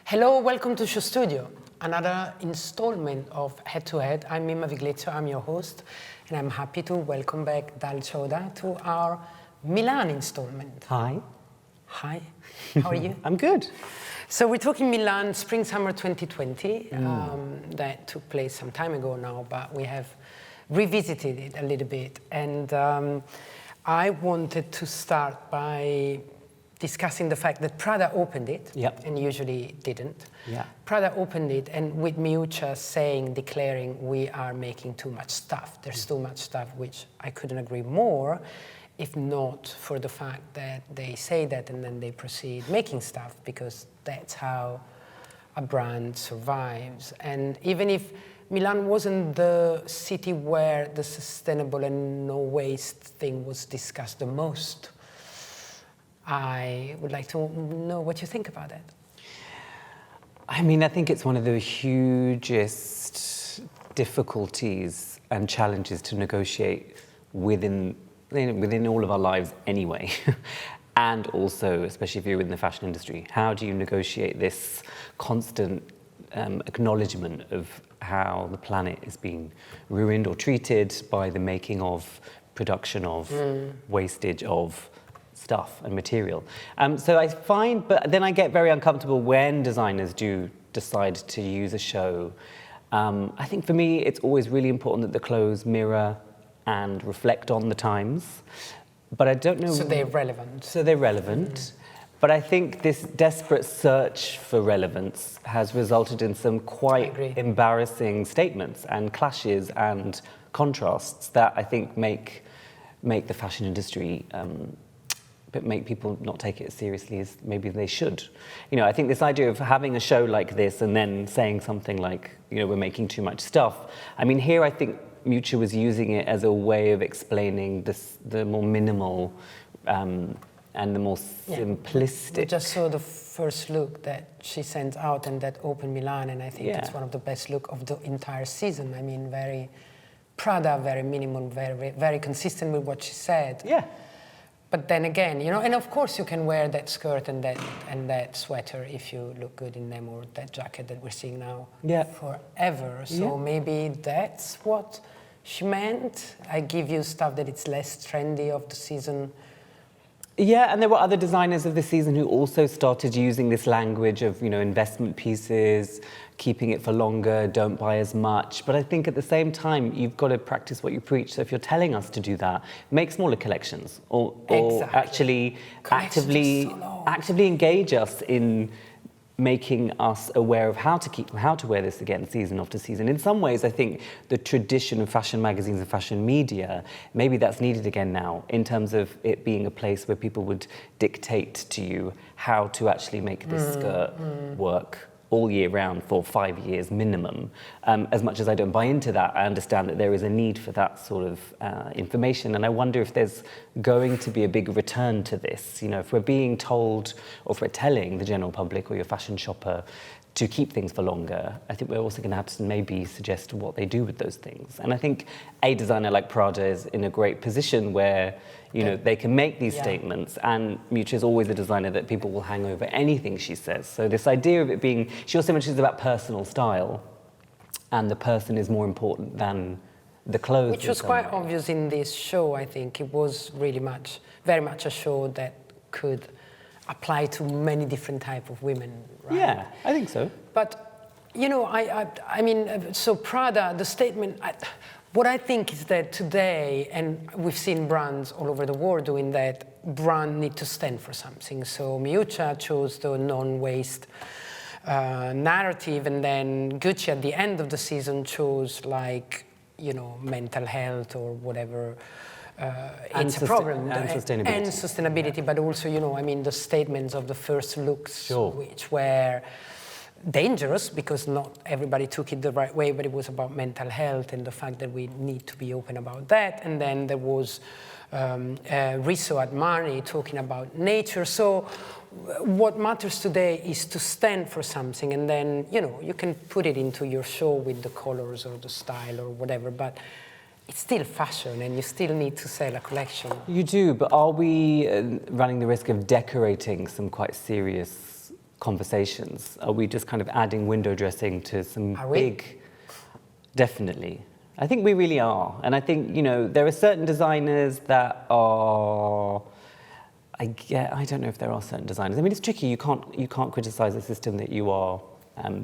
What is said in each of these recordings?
Hello, welcome to Show Studio, another installment of Head to Head. I'm Mimma Viglezzo, I'm your host, and I'm happy to welcome back Dal Choda to our Milan installment. Hi. Hi, how are you? I'm good. So we're talking Milan Spring-Summer 2020. That took place some time ago now, but we have revisited it a little bit. And I wanted to start by discussing the fact that Prada opened it, and usually didn't. Prada opened it, and with Miuccia declaring, we are making too much stuff. There's too much stuff, which I couldn't agree more, if not for the fact that they say that and then they proceed making stuff, because that's how a brand survives. And even if Milan wasn't the city where the sustainable and no waste thing was discussed the most, I would like to know what you think about that. I mean, I think it's one of the hugest difficulties and challenges to negotiate within all of our lives anyway. And also, especially if you're in the fashion industry, how do you negotiate this constant acknowledgement of how the planet is being ruined or treated by the making of, production of, wastage of stuff and material. So I find, but then I get very uncomfortable when designers do decide to use a show. I think for me, it's always really important that the clothes mirror and reflect on the times. But I don't know. So they're relevant. So they're relevant. But I think this desperate search for relevance has resulted in some quite embarrassing statements and clashes and contrasts that I think make the fashion industry but make people not take it as seriously as maybe they should. You know, I think this idea of having a show like this and then saying something like, you know, we're making too much stuff. I mean, here I think Miuccia was using it as a way of explaining the more minimal and the more simplistic. We just saw the first look that she sent out and that opened Milan, and I think it's one of the best look of the entire season. I mean, very Prada, very minimal, very, very consistent with what she said. Yeah. But then again, you know, and of course you can wear that skirt and that sweater if you look good in them, or that jacket that we're seeing now forever. So maybe that's what she meant. I give you stuff that it's less trendy of the season. Yeah, and there were other designers of the season who also started using this language of, you know, investment pieces, keeping it for longer, don't buy as much. But I think at the same time, you've got to practice what you preach. So if you're telling us to do that, make smaller collections, or actually actively engage us in making us aware of how to wear this again season after season. In some ways, I think the tradition of fashion magazines and fashion media, maybe that's needed again now, in terms of it being a place where people would dictate to you how to actually make this skirt work all year round for 5 years minimum. As much as I don't buy into that, I understand that there is a need for that sort of information. And I wonder if there's going to be a big return to this. You know, if we're being told, or if we're telling the general public or your fashion shopper to keep things for longer, I think we're also going to have to maybe suggest what they do with those things. And I think a designer like Prada is in a great position where, you know, they can make these statements, and Miuccia is always a designer that people will hang over anything she says. So this idea of it being, she also mentions about personal style, and the person is more important than the clothes. Which was quite obvious in this show, I think. It was really very much a show that could apply to many different types of women, right? Yeah, I think so. But, you know, I mean, so Prada, the statement, what I think is that today, and we've seen brands all over the world doing that, brand need to stand for something. So Miuccia chose the non-waste narrative, and then Gucci at the end of the season chose, like, you know, mental health or whatever. It's a problem. And sustainability. And sustainability, but also, you know, I mean, the statements of the first looks, which were dangerous because not everybody took it the right way, but it was about mental health and the fact that we need to be open about that. And then there was Rizzo at Marni talking about nature. So what matters today is to stand for something, and then, you know, you can put it into your show with the colors or the style or whatever, but it's still fashion and you still need to sell a collection. You do, but are we running the risk of decorating some quite serious conversations? Are we just kind of adding window dressing to some big... Definitely. I think we really are. And I think, you know, there are certain designers that are... I don't know if there are certain designers. I mean, it's tricky. You can't criticize a system that you are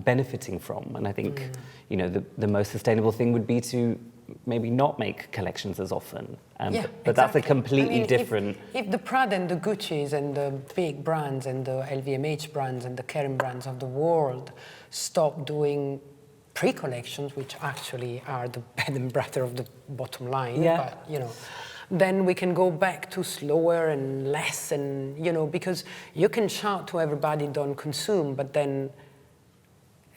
benefiting from. And I think, you know, the most sustainable thing would be to maybe not make collections as often. But that's a completely different... If the Prada and the Gucci's and the big brands and the LVMH brands and the Kering brands of the world stop doing pre-collections, which actually are the bread and butter of the bottom line, but, you know, then we can go back to slower and less, and, you know, because you can shout to everybody, don't consume, but then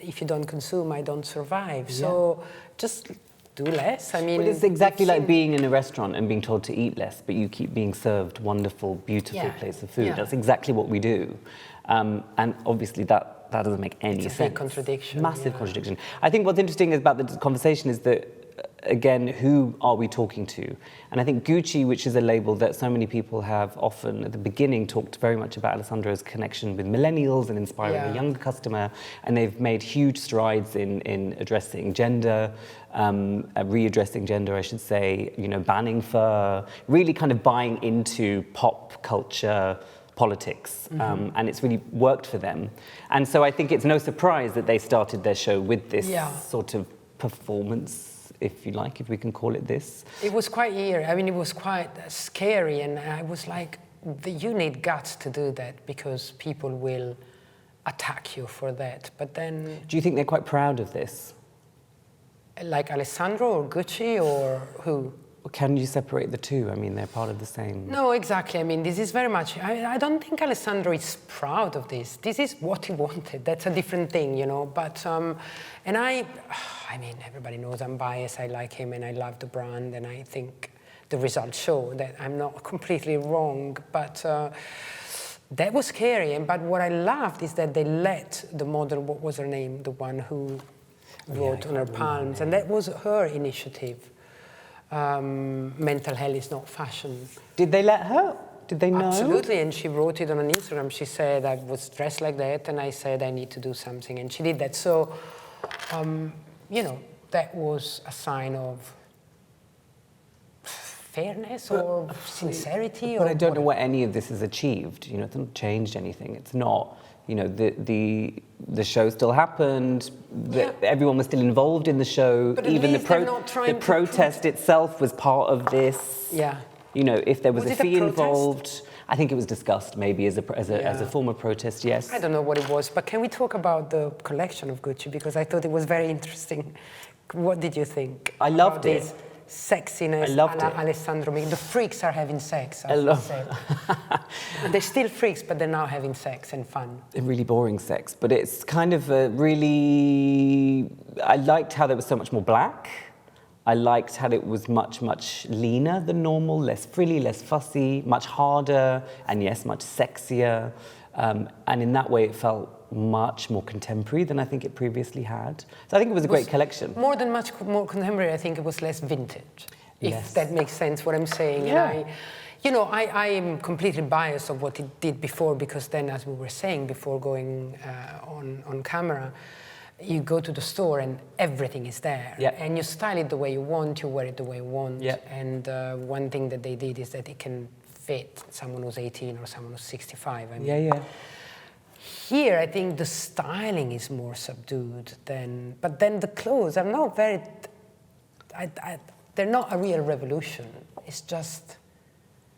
if you don't consume, I don't survive. So just do less. I mean, well, it's exactly like being in a restaurant and being told to eat less, but you keep being served wonderful, beautiful plates of food. That's exactly what we do. And obviously that doesn't make any sense. It's a big contradiction. Massive contradiction. I think what's interesting about the conversation is that, again, who are we talking to? And I think Gucci, which is a label that so many people have often at the beginning talked very much about Alessandro's connection with millennials and inspiring a younger customer, and they've made huge strides in addressing gender, readdressing gender, I should say, you know, banning fur, really kind of buying into pop culture politics, and it's really worked for them. And so I think it's no surprise that they started their show with this sort of performance, if you like, if we can call it this. It was quite eerie. I mean, it was quite scary, and I was like, you need guts to do that because people will attack you for that. But then... Do you think they're quite proud of this? Like Alessandro or Gucci or who? Can you separate the two? I mean, they're part of the same... No, exactly. I mean, this is very much... I don't think Alessandro is proud of this. This is what he wanted. That's a different thing, you know. But, and I mean, everybody knows I'm biased. I like him and I love the brand. And I think the results show that I'm not completely wrong. But that was scary. But what I loved is that they let the model, what was her name? The one who wrote on her palms. And that was her initiative. Mental health is not fashion. Did they let her? Did they know? Absolutely, and she wrote it on an Instagram. She said, I was dressed like that, and I said, I need to do something, and she did that. So, you know, that was a sign of fairness or sincerity. But I don't know what any of this has achieved. You know, it hasn't changed anything. It's not... You know, the show still happened. Everyone was still involved in the show. But even the protest itself was part of this. Yeah. You know, if there was a fee involved, I think it was discussed maybe as a form of protest. Yes. I don't know what it was, but can we talk about the collection of Gucci, because I thought it was very interesting. What did you think? I loved it. Sexiness, I loved it. Alessandro. The freaks are having sex, I would say. They're still freaks, but they're now having sex and fun. Really boring sex, but it's kind of a really... I liked how there was so much more black. I liked how it was much, much leaner than normal, less frilly, less fussy, much harder, and yes, much sexier. And in that way, it felt much more contemporary than I think it previously had. So I think it was a great collection. More than much more contemporary, I think it was less vintage, if that makes sense what I'm saying. Yeah. And you know, I am completely biased of what it did before, because then, as we were saying before going on camera, you go to the store and everything is there. And you style it the way you want, you wear it the way you want. And one thing that they did is that it can fit someone who's 18 or someone who's 65. I mean, here, I think the styling is more subdued than... But then the clothes are not very... they're not a real revolution. It's just...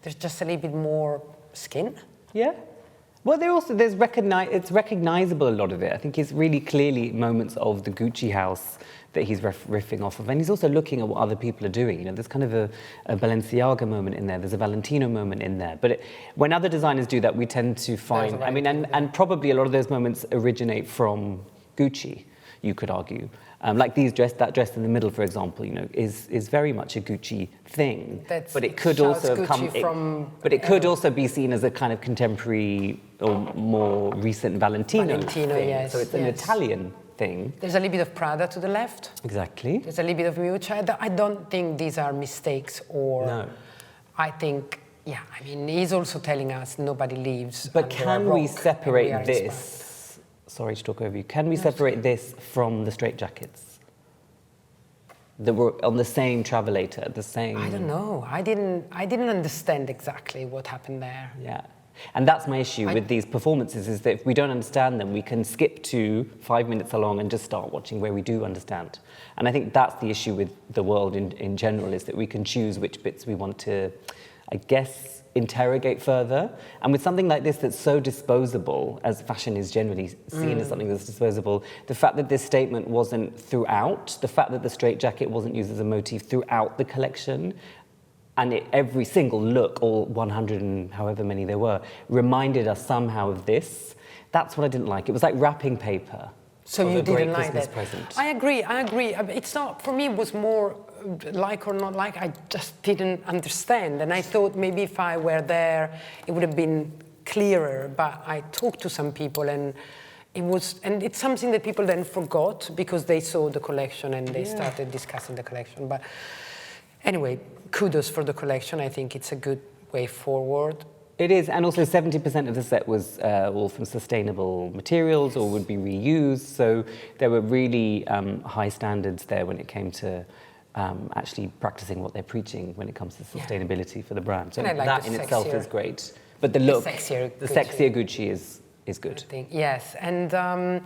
There's just a little bit more skin. Yeah. Well, it's recognizable, a lot of it. I think it's really clearly moments of the Gucci house that he's riffing off of. And he's also looking at what other people are doing. You know, there's kind of a Balenciaga moment in there. There's a Valentino moment in there. But when other designers do that, we tend to find... I mean, and probably a lot of those moments originate from Gucci, you could argue. Like that dress in the middle, for example, you know, is very much a Gucci thing. But it could also could also be seen as a kind of contemporary or more recent Valentino thing. Yes. So it's an Italian thing. There's a little bit of Prada to the left. Exactly. There's a little bit of Miuccia. I don't think these are mistakes or... No. I think, I mean, he's also telling us nobody leaves. But can we separate this sorry to talk over you, can we separate this from the straitjackets that were on the same travelator, the same... I don't know. I didn't understand exactly what happened there. Yeah. And that's my issue with these performances, is that if we don't understand them, we can skip to 5 minutes along and just start watching where we do understand. And I think that's the issue with the world in general, is that we can choose which bits we want to, I guess, interrogate further. And with something like this that's so disposable, as fashion is generally seen as something that's disposable, the fact that this statement wasn't throughout, the fact that the straitjacket wasn't used as a motif throughout the collection, and every single look, all 100 and however many there were, reminded us somehow of this. That's what I didn't like. It was like wrapping paper. So you didn't like that? Present. I agree. It's not, for me, it was more like or not like. I just didn't understand. And I thought maybe if I were there, it would have been clearer. But I talked to some people, and it's something that people then forgot because they saw the collection and they started discussing the collection. But anyway, kudos for the collection. I think it's a good way forward. It is, and also 70% of the set was all from sustainable materials or would be reused. So there were really high standards there when it came to actually practicing what they're preaching when it comes to sustainability for the brand. So like that in itself is great. But the look, the sexier Gucci is good. Yes, and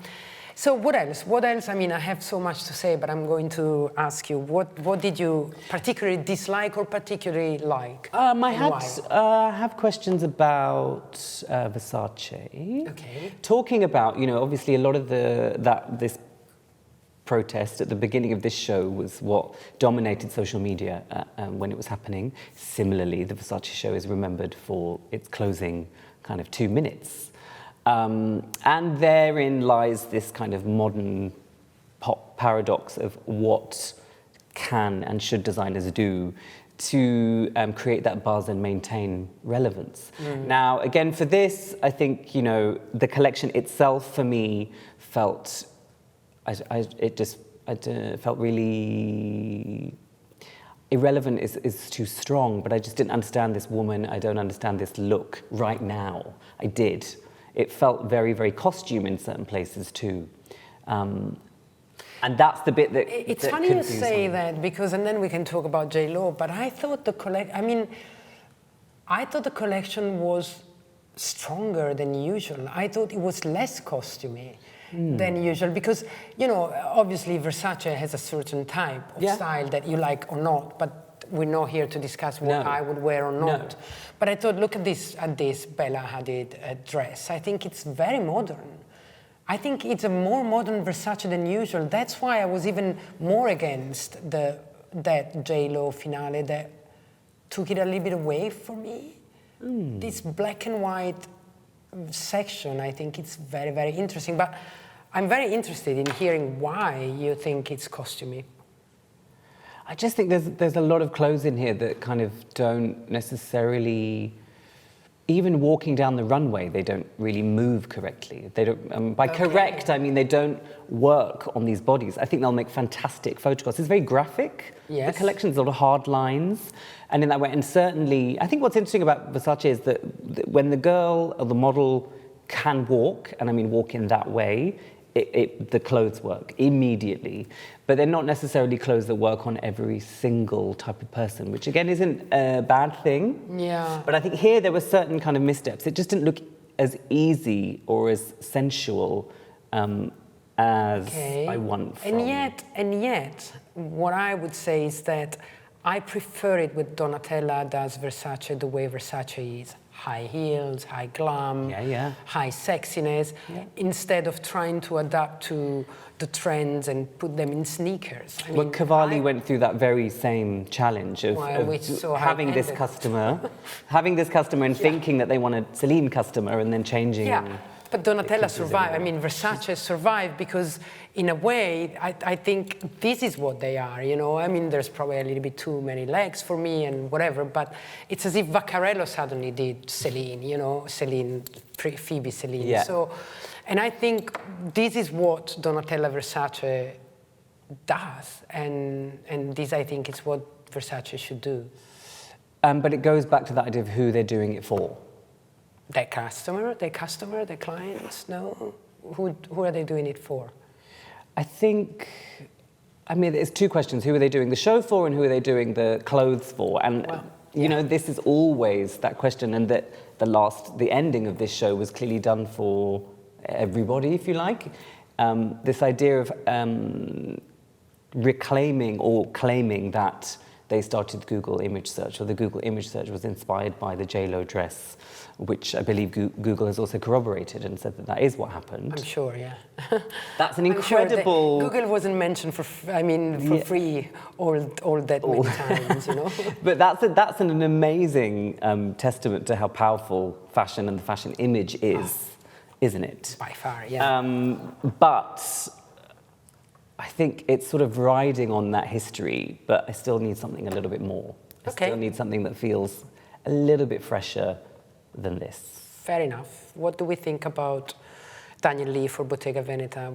so what else? What else? I mean, I have so much to say, but I'm going to ask you, what did you particularly dislike or particularly like? I have questions about Versace. Okay. Talking about, obviously a lot of this protest at the beginning of this show was what dominated social media when it was happening. Similarly, the Versace show is remembered for its closing kind of 2 minutes. And therein lies this kind of modern pop paradox of what can and should designers do to create that buzz and maintain relevance. Now, again, for this, I think, the collection itself for me felt, it felt really irrelevant is too strong, but I just didn't understand this woman. I don't understand this look right now. I did. It felt very, very costume in certain places too. And that's the bit that... It's funny you say that, because, and then we can talk about J.Lo, but I thought the collection was stronger than usual. I thought it was less costumey than usual, because, obviously Versace has a certain type of style that you like or not, but we're not here to discuss what I would wear or not. No. But I thought, look at this Bella Hadid dress. I think it's very modern. I think it's a more modern Versace than usual. That's why I was even more against that J.Lo finale that took it a little bit away from me. This black and white section, I think it's very, very interesting. But I'm very interested in hearing why you think it's costumey. I just think there's a lot of clothes in here that kind of don't necessarily, even walking down the runway, they don't really move correctly. They don't. By correct, I mean they don't work on these bodies. I think they'll make fantastic photographs. It's very graphic. Yes. The collection's a lot of hard lines, and in that way. And certainly, I think what's interesting about Versace is that when the girl or the model can walk, and I mean walk in that way, the clothes work immediately, but they're not necessarily clothes that work on every single type of person, which again isn't a bad thing. Yeah. But I think here there were certain kind of missteps. It just didn't look as easy or as sensual as I want from. And yet, what I would say is that I prefer it when Donatella does Versace the way Versace is. High heels, high glam, high sexiness, instead of trying to adapt to the trends and put them in sneakers. Well, Cavalli went through that very same challenge of having this customer and thinking that they want a Celine customer and then changing. Yeah. But Donatella survived. I mean, Versace survived because, in a way, I think this is what they are, I mean, there's probably a little bit too many legs for me and whatever, but it's as if Vaccarello suddenly did Celine, Phoebe Celine. Yeah. So, and I think this is what Donatella Versace does, and this, I think, is what Versace should do. But it goes back to that idea of who they're doing it for. Their customer, their clients, no? who are they doing it for? I think, I mean, there's two questions. Who are they doing the show for and who are they doing the clothes for? And, you know, this is always that question, and that the ending of this show was clearly done for everybody, if you like. This idea of reclaiming or claiming that they started Google image search, or the Google image search was inspired by the J.Lo dress, which I believe Google has also corroborated and said that that is what happened. I'm sure, yeah. That's an incredible... Google wasn't mentioned for free all that many times, you know. But that's an amazing testament to how powerful fashion and the fashion image is, isn't it? By far, yeah. But I think it's sort of riding on that history, but I still need something a little bit more. I still need something that feels a little bit fresher than this. Fair enough. What do we think about Daniel Lee for Bottega Veneta?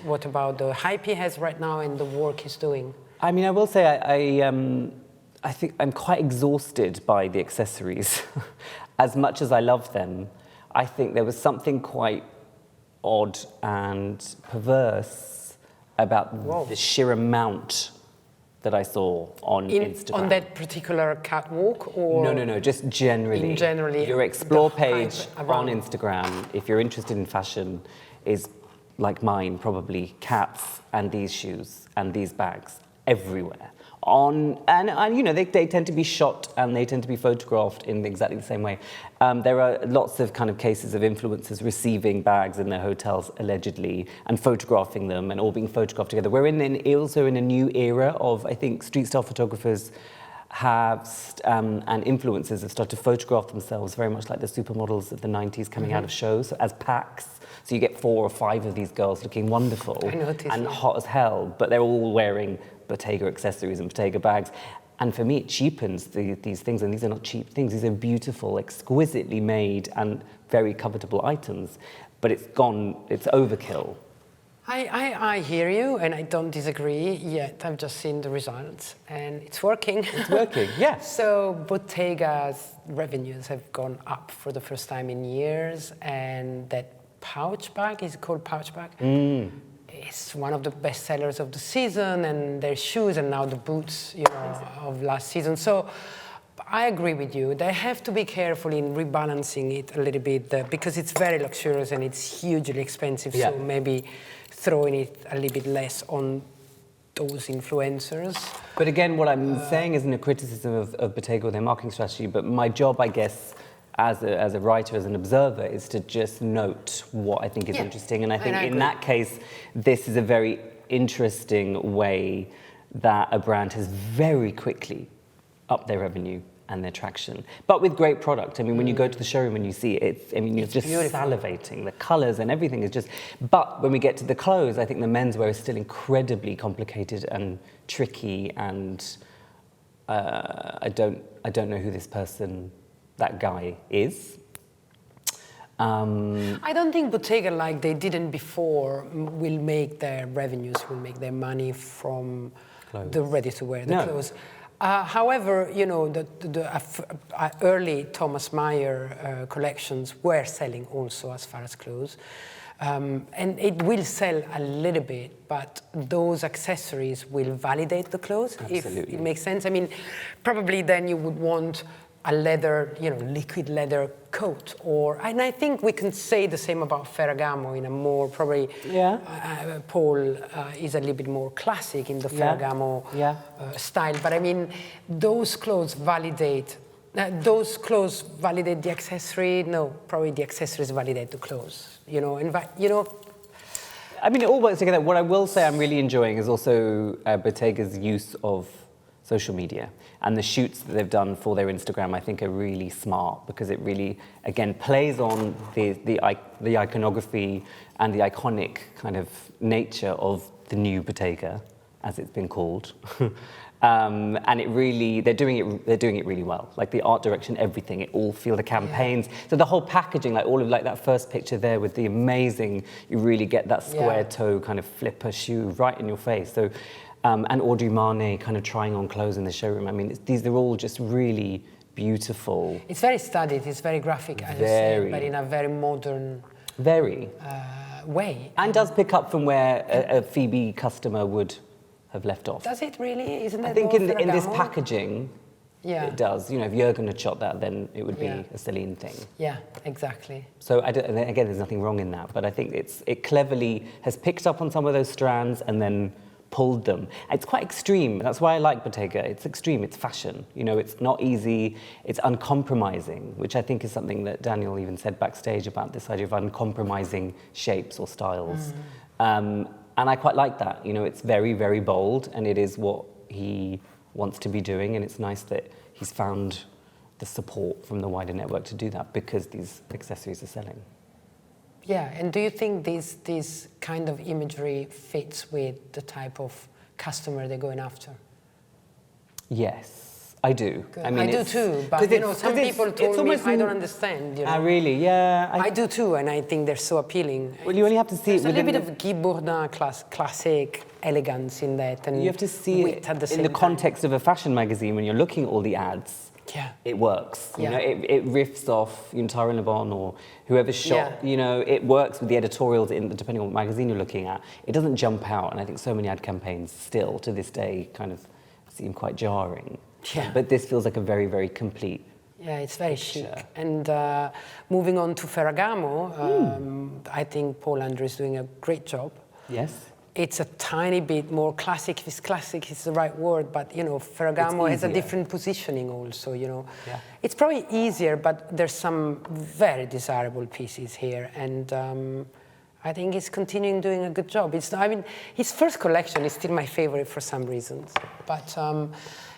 What about the hype he has right now and the work he's doing? I mean, I will say I think I'm quite exhausted by the accessories. As much as I love them, I think there was something quite odd and perverse about the sheer amount that I saw on Instagram. On that particular catwalk, or no, just generally. Generally, your explore page on Instagram, if you're interested in fashion, is like mine, probably cats and these shoes and these bags everywhere. And you know, they tend to be shot and they tend to be photographed in exactly the same way. There are lots of kind of cases of influencers receiving bags in their hotels allegedly and photographing them and all being photographed together. We're also in a new era of, I think, street style photographers and influencers have started to photograph themselves very much like the supermodels of the 90s coming out of shows as packs. So you get 4 or 5 of these girls looking wonderful and hot as hell, but they're all wearing Bottega accessories and Bottega bags. And for me, it cheapens these things, and these are not cheap things. These are beautiful, exquisitely made and very covetable items. But it's overkill. I hear you, and I don't disagree yet. I've just seen the results, and it's working. It's working, yeah. So Bottega's revenues have gone up for the first time in years, and that pouch bag, is it called pouch bag? It's one of the best sellers of the season, and their shoes, and now the boots, you know, of last season. So I agree with you. They have to be careful in rebalancing it a little bit because it's very luxurious and it's hugely expensive. So maybe throwing it a little bit less on those influencers. But again, what I'm saying isn't a criticism of Bottega or their marketing strategy, but my job, I guess, as a writer, as an observer, is to just note what I think is interesting. And I think in that case, this is a very interesting way that a brand has very quickly upped their revenue and their traction, but with great product. I mean, when you go to the showroom and you see it, you're just beautiful. Salivating. The colors and everything is just... But when we get to the clothes, I think the menswear is still incredibly complicated and tricky, and I don't know who this person, that guy, is. I don't think Bottega, like they didn't before, will make their revenues, will make their money from the ready-to-wear, the clothes. However, you know, the early Thomas Mayer collections were selling also as far as clothes. And it will sell a little bit, but those accessories will validate the clothes, if it makes sense. I mean, probably then you would want a leather, you know, liquid leather coat, and I think we can say the same about Ferragamo in a more probably. Paul is a little bit more classic in the Ferragamo style, but I mean, those clothes validate. Those clothes validate the accessory. No, probably the accessories validate the clothes. You know, I mean, it all works together. What I will say I'm really enjoying is also Bottega's use of social media, and the shoots that they've done for their Instagram, I think, are really smart, because it really, again, plays on the iconography and the iconic kind of nature of the new Bottega, as it's been called. And it really, they're doing it really well. Like the art direction, everything, it all feel the campaigns. So the whole packaging, like all of that first picture there with the amazing, you really get that square toe kind of flipper shoe right in your face. So. And Audrey Marnay kind of trying on clothes in the showroom. I mean, these are all just really beautiful. It's very studied, it's very graphic, as you say, but in a very modern... Very. way. And does pick up from where a Phoebe customer would have left off. Does it really? Isn't that I think more in this Ferragamo? packaging, Yeah. it does. You know, if Jurgen had shot that, then it would be Yeah. a Celine thing. Yeah, exactly. So and again, there's nothing wrong in that, but I think it cleverly has picked up on some of those strands and then pulled them. It's quite extreme. That's why I like Bottega. It's extreme. It's fashion. You know, it's not easy. It's uncompromising, which I think is something that Daniel even said backstage about this idea of uncompromising shapes or styles. And I quite like that. You know, it's very, very bold, and it is what he wants to be doing, and it's nice that he's found the support from the wider network to do that because these accessories are selling. Yeah, and do you think this kind of imagery fits with the type of customer they're going after? Yes, I do. Good. I mean, I do too, but you know, some people told me I don't understand. You know? Really? Yeah. I do too, and I think they're so appealing. Well, you only have to see There's it a little within bit of Guy Bourdin classic elegance in that, and you have to see wit it at the in same the time. context of a fashion magazine when you're looking at all the ads. Yeah. It works. You Yeah. know, it riffs off Tara Le Bon or whoever's shot. Yeah. You know, it works with the editorials depending on what magazine you're looking at. It doesn't jump out, and I think so many ad campaigns still to this day kind of seem quite jarring. Yeah. But this feels like a very, very complete. Yeah, it's very chic. Sure. And moving on to Ferragamo, I think Paul Andrew is doing a great job. Yes. It's a tiny bit more classic. If classic is the right word, but you know, Ferragamo has a easier. different positioning also. You know, Yeah. it's probably easier, but there's some very desirable pieces here, and I think he's continuing doing a good job. I mean, his first collection is still my favorite for some reasons, but.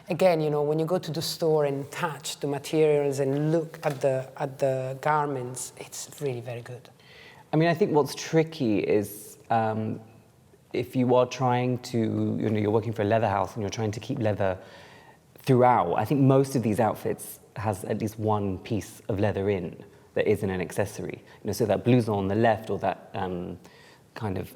Again, you know, when you go to the store and touch the materials and look at the garments, it's really very good. I mean, I think what's tricky is if you are trying to, you know, you're working for a leather house and you're trying to keep leather throughout, I think most of these outfits has at least one piece of leather in that isn't an accessory. You know, so that blouson on the left or that kind of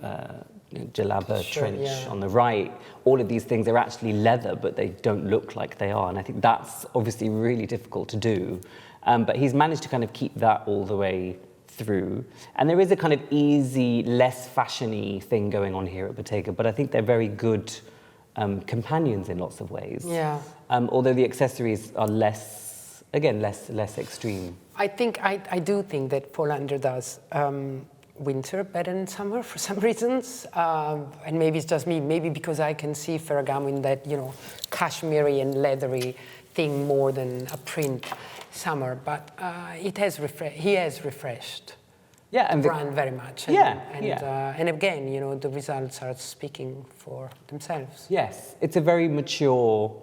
jalaba trench on the right, all of these things are actually leather, but they don't look like they are. And I think that's obviously really difficult to do. But he's managed to kind of keep that all the way through. And there is a kind of easy, less fashion-y thing going on here at Bottega, but I think they're very good companions in lots of ways. Yeah. Although the accessories are less extreme. I do think that Paul Andrew does winter better than summer for some reasons, and maybe it's just me. Maybe because I can see Ferragamo in that, you know, cashmere and leathery thing more than a print summer. But he has refreshed and the brand very much. And again, you know, the results are speaking for themselves. Yes, it's a very mature,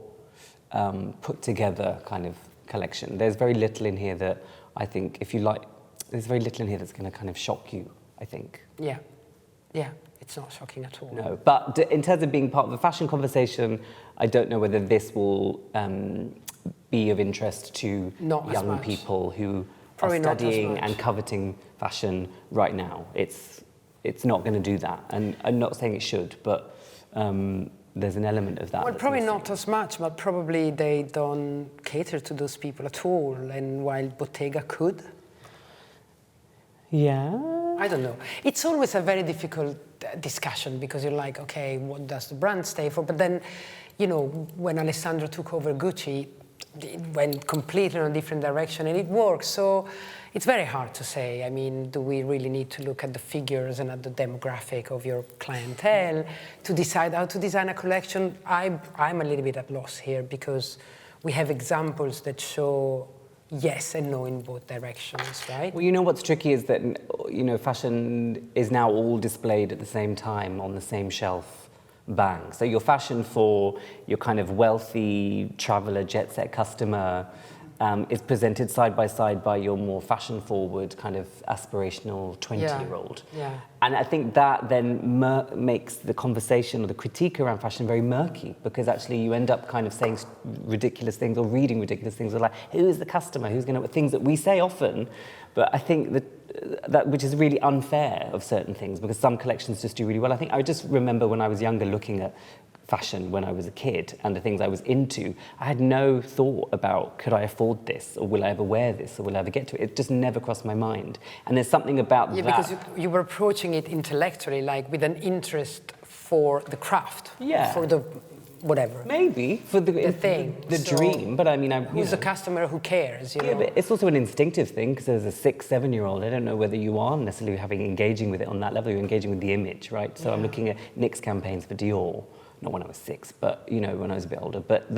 put together kind of collection. There's very little in here that I think, if you like, there's very little in here that's going to kind of shock you, I think. Yeah, it's not shocking at all. No, but in terms of being part of a fashion conversation, I don't know whether this will be of interest to young people who are studying and coveting fashion right now. It's not going to do that, and I'm not saying it should, but there's an element of that. Well, probably not as much, but probably they don't cater to those people at all, and while Bottega could. Yeah. I don't know. It's always a very difficult discussion because you're like, okay, what does the brand stand for? But then, you know, when Alessandro took over Gucci, it went completely in a different direction and it works. So it's very hard to say. I mean, do we really need to look at the figures and at the demographic of your clientele to decide how to design a collection? I'm a little bit at loss here because we have examples that show yes and no in both directions, right? Well, you know what's tricky is that, you know, fashion is now all displayed at the same time on the same shelf, bang. So your fashion for your kind of wealthy traveler, jet set customer is presented side by side by your more fashion forward kind of aspirational 20-year-old. Yeah. And I think that then makes the conversation or the critique around fashion very murky because actually you end up kind of saying ridiculous things or reading ridiculous things or like, who is the customer? Who's going to, things that we say often, but I think that which is really unfair of certain things because some collections just do really well. I just remember when I was younger looking at fashion when I was a kid and the things I was into, I had no thought about, could I afford this, or will I ever wear this, or will I ever get to it? It just never crossed my mind. And there's something about that. Because you were approaching it intellectually, like with an interest for the craft, for the whatever. Maybe, for the thing. The dream, but I mean, who's a customer who cares, you know? But it's also an instinctive thing, because as a 6, 7-year-old, I don't know whether you are necessarily engaging with it on that level, you're engaging with the image, right? So I'm looking at Nick's campaigns for Dior, not when I was 6, but, you know, when I was a bit older. But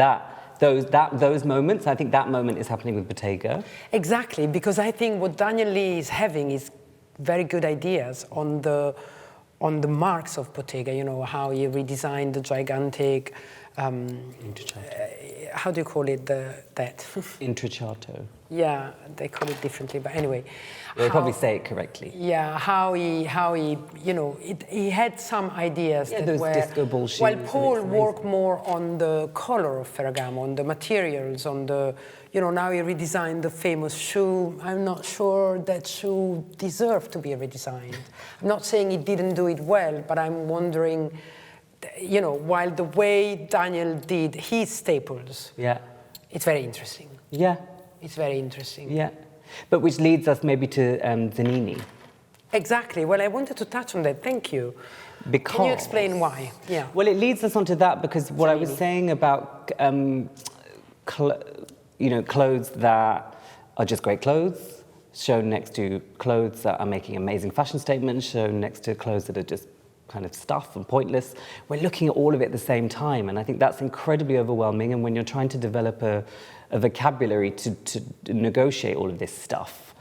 those moments, I think that moment is happening with Bottega. Exactly, because I think what Daniel Lee is having is very good ideas on the marks of Bottega, you know, how he redesigned the gigantic, how do you call it, that? Intricciato. Yeah, they call it differently, but anyway. They probably say it correctly. Yeah, how he, you know, he had some ideas that those were... disco ball shoes. While Paul worked more on the color of Ferragamo, on the materials, on the, you know, now he redesigned the famous shoe. I'm not sure that shoe deserved to be redesigned. I'm not saying he didn't do it well, but I'm wondering, you know, while the way Daniel did his staples, it's very interesting. Yeah. It's very interesting. Yeah. But which leads us maybe to Zanini. Exactly. Well, I wanted to touch on that. Thank you. Because, can you explain why? Yeah. Well, it leads us onto that because what I was saying about, you know, clothes that are just great clothes, shown next to clothes that are making amazing fashion statements, shown next to clothes that are just kind of stuff and pointless. We're looking at all of it at the same time, and I think that's incredibly overwhelming. And when you're trying to develop a vocabulary to negotiate all of this stuff,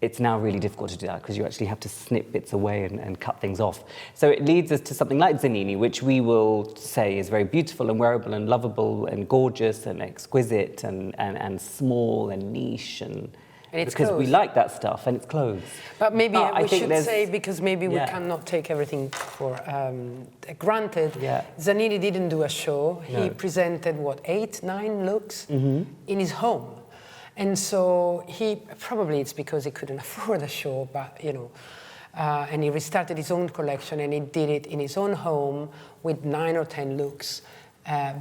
it's now really difficult to do that because you actually have to snip bits away and cut things off. So it leads us to something like Zanini, which we will say is very beautiful and wearable and lovable and gorgeous and exquisite and small and niche and it's because clothes. We like that stuff and it's clothes. But maybe we should say, because maybe we cannot take everything for granted, Zanini didn't do a show. No. He presented, what, 8, 9 looks in his home. And so probably it's because he couldn't afford a show, but, you know, and he restarted his own collection and he did it in his own home with 9 or 10 looks.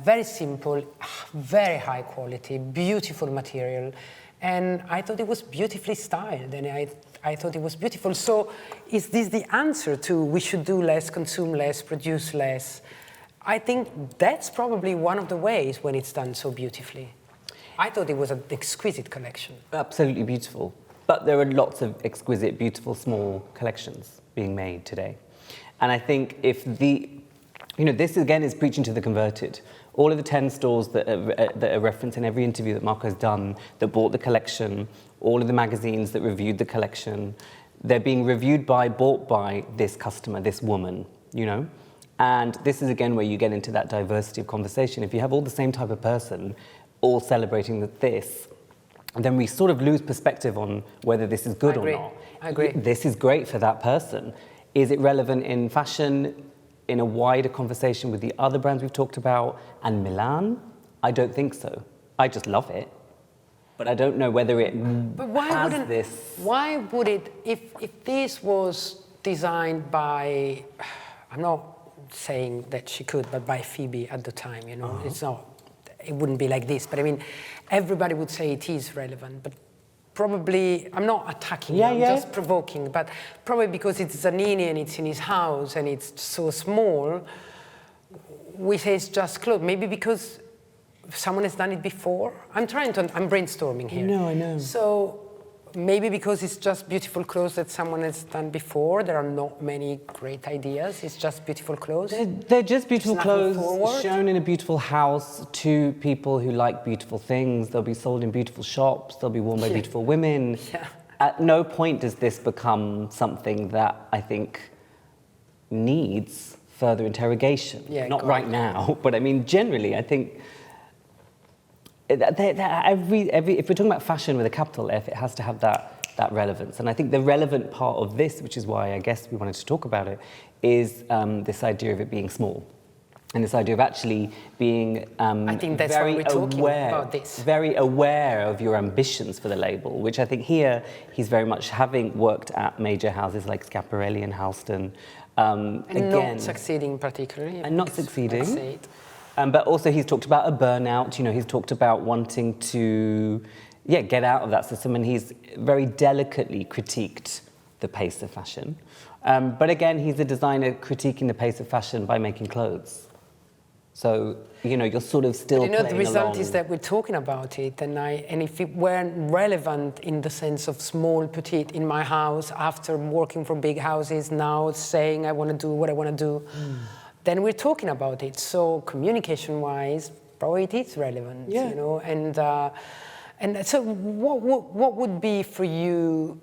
Very simple, very high quality, beautiful material. And I thought it was beautifully styled, and I thought it was beautiful. So is this the answer to we should do less, consume less, produce less? I think that's probably one of the ways when it's done so beautifully. I thought it was an exquisite collection. Absolutely beautiful. But there are lots of exquisite, beautiful, small collections being made today. And I think if this again is preaching to the converted. All of the 10 stores that are referenced in every interview that Marco's done, that bought the collection, all of the magazines that reviewed the collection, they're being bought by this customer, this woman, you know? And this is again where you get into that diversity of conversation. If you have all the same type of person, all celebrating this, then we sort of lose perspective on whether this is good or not. I agree. This is great for that person. Is it relevant in fashion? In a wider conversation with the other brands we've talked about, and Milan? I don't think so. I just love it. But I don't know whether it has this... Why would it, if this was designed by, I'm not saying that she could, but by Phoebe at the time, you know, it's not, it wouldn't be like this, but I mean, everybody would say it is relevant, but probably, I'm not attacking you, I'm just provoking, but probably because it's Zanini and it's in his house and it's so small, we say it's just clothes. Maybe because someone has done it before. I'm brainstorming here. No, I know. So maybe because it's just beautiful clothes that someone has done before, there are not many great ideas, it's just beautiful clothes. They're just beautiful clothes shown in a beautiful house to people who like beautiful things. They'll be sold in beautiful shops, they'll be worn by beautiful women. Yeah. At no point does this become something that I think needs further interrogation. Yeah, not right now, but I mean, generally, I think if we're talking about fashion with a capital F, it has to have that relevance. And I think the relevant part of this, which is why I guess we wanted to talk about it, is this idea of it being small. And this idea of actually being I think that's why we're talking about this. Very aware of your ambitions for the label, which I think here he's very much, having worked at major houses like Schiaparelli and Halston. And again, not succeeding particularly. And not succeeding. Let's say it. But also he's talked about a burnout, you know, he's talked about wanting to, get out of that system, and he's very delicately critiqued the pace of fashion. But again, he's a designer critiquing the pace of fashion by making clothes. So, you know, you're sort of still playing along. The result is that we're talking about it, and if it weren't relevant in the sense of small, petite, in my house, after working for big houses, now saying I want to do what I want to do, then we're talking about it. So communication-wise, probably it is relevant, you know. And so what would be for you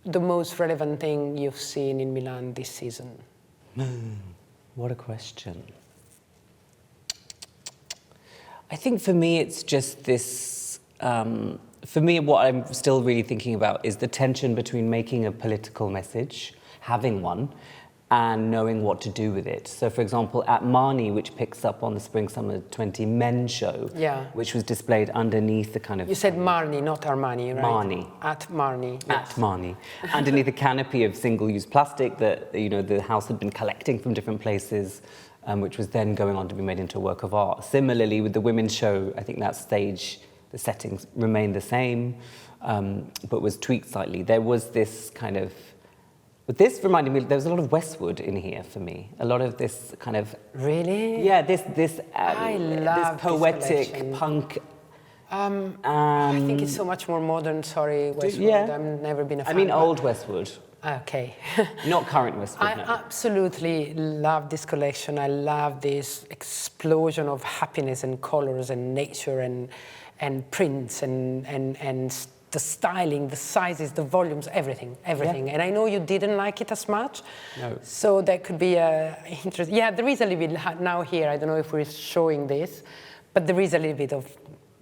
the most relevant thing you've seen in Milan this season? What a question. I think for me, it's just this, for me, what I'm still really thinking about is the tension between making a political message, having one, and knowing what to do with it. So, for example, at Marni, which picks up on the Spring/Summer 20 men's show, which was displayed underneath the kind of... You said Marni, not Armani, right? Marni. At Marni, yes. At Marni. Underneath a canopy of single-use plastic that, you know, the house had been collecting from different places, which was then going on to be made into a work of art. Similarly, with the women's show, I think that stage, the settings remained the same, but was tweaked slightly. There was this kind of... But this reminded me, there was a lot of Westwood in here for me. A lot of this kind of... Really? Yeah, this I love this poetic this punk... I think it's so much more modern, sorry, Westwood. I've never been a fan. I mean old Westwood. Okay. Not current Westwood, I absolutely love this collection. I love this explosion of happiness and colors and nature and prints and the styling, the sizes, the volumes, everything. And I know you didn't like it as much. No. So that could be interesting. Yeah, there is a little bit now here. I don't know if we're showing this, but there is a little bit of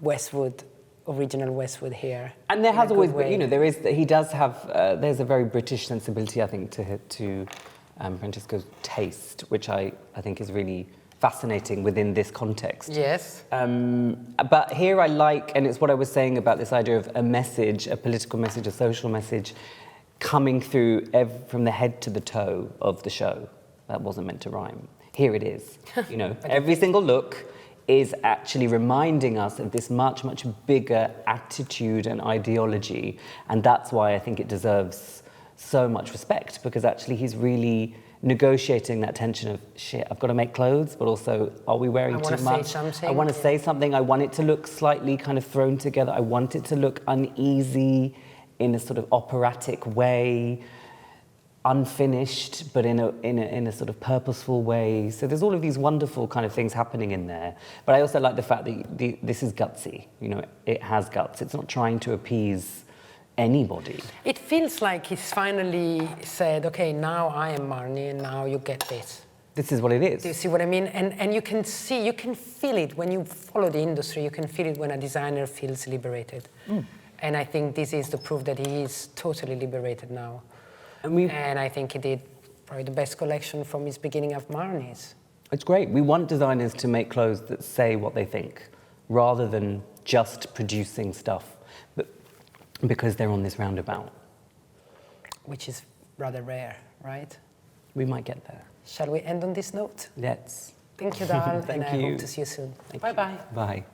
Westwood, original Westwood here. And there has always been, you know, he does have, there's a very British sensibility, I think, to Francesco's taste, which I think is really fascinating within this context. Yes. But here I like, and it's what I was saying about this idea of a message, a political message, a social message, coming through from the head to the toe of the show. That wasn't meant to rhyme. Here it is. You know, every single look is actually reminding us of this much, much bigger attitude and ideology. And that's why I think it deserves so much respect, because actually he's really negotiating that tension of, shit, I've got to make clothes, but also, are we wearing too much? I want to say something. I want it to look slightly kind of thrown together. I want it to look uneasy in a sort of operatic way, unfinished, but in a sort of purposeful way. So there's all of these wonderful kind of things happening in there. But I also like the fact that this is gutsy. You know, it has guts. It's not trying to appease anybody. It feels like he's finally said, okay, now I am Marni, and now you get this. This is what it is. Do you see what I mean? And you can feel it when you follow the industry. You can feel it when a designer feels liberated. And I think this is the proof that he is totally liberated now. And I think he did probably the best collection from his beginning of Marni's. It's great. We want designers to make clothes that say what they think, rather than just producing stuff, but because they're on this roundabout. Which is rather rare, right? We might get there. Shall we end on this note? Let's. Thank you, Dal, Thank and you. I hope to see you soon. Bye-bye. Bye.